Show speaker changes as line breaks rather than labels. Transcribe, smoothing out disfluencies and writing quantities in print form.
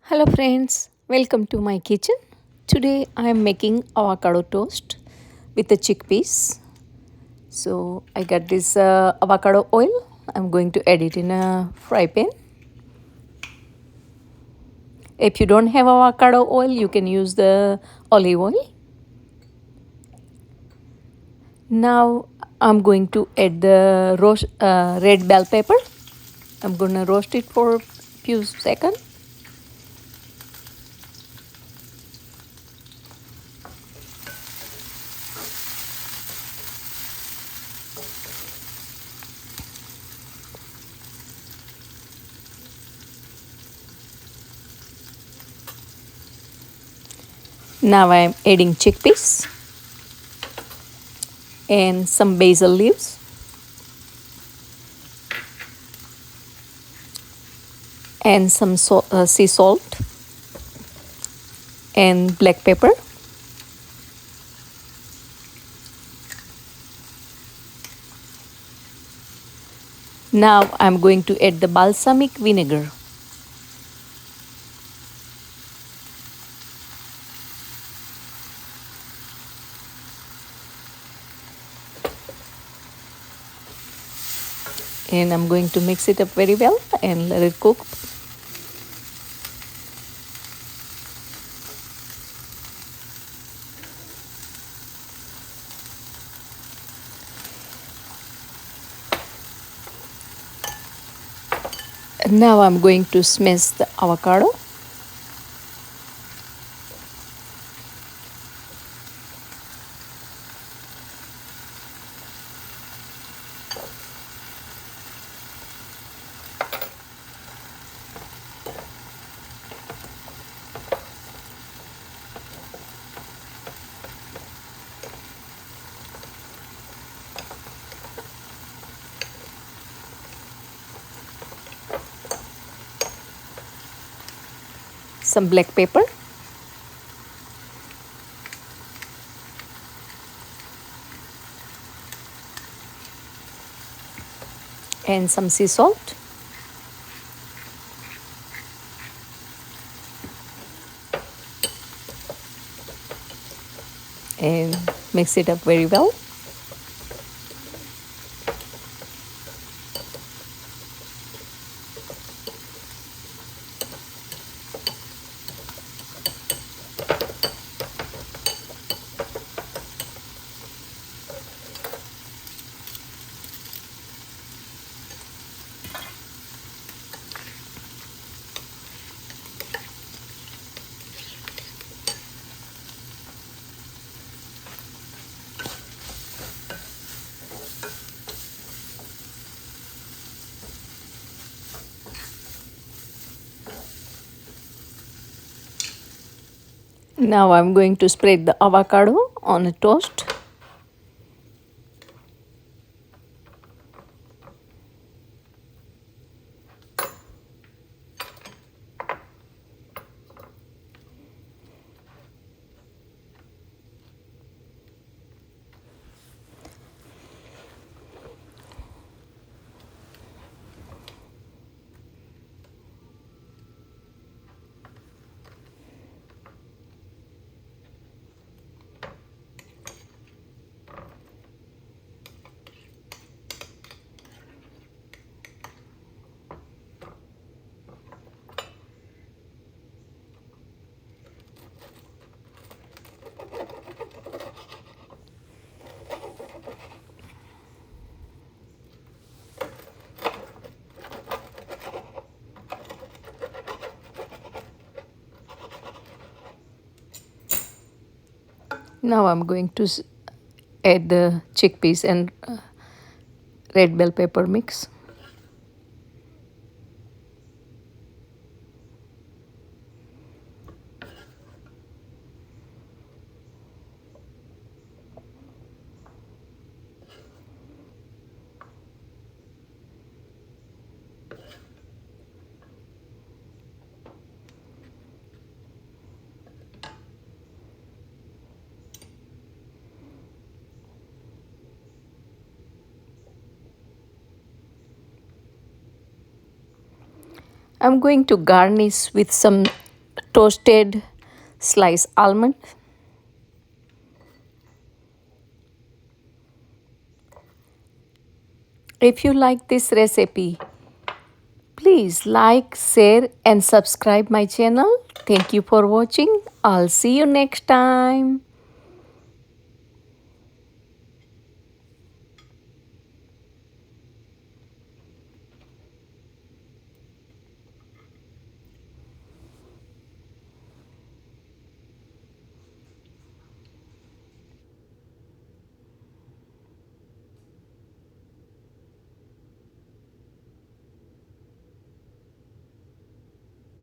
Hello friends, welcome to my kitchen. Today I am making avocado toast with the chickpeas. So I got this avocado oil. I'm going to add it in a fry pan. If you don't have avocado oil, you can use the olive oil. Now I'm going to add the red bell pepper. I'm going to roast it for a few seconds. Now I'm adding chickpeas and some basil leaves and some sea salt and black pepper. Now I'm going to add the balsamic vinegar. And I'm going to mix it up very well and let it cook. And now I'm going to smash the avocado. Some black pepper. And some sea salt. And mix it up very well. Now I'm going to spread the avocado on a toast. Now I'm going to add the chickpeas and red bell pepper mix. I'm going to garnish with some toasted sliced almond. If you like this recipe, please like, share and subscribe my channel. Thank you for watching. I'll see you next time.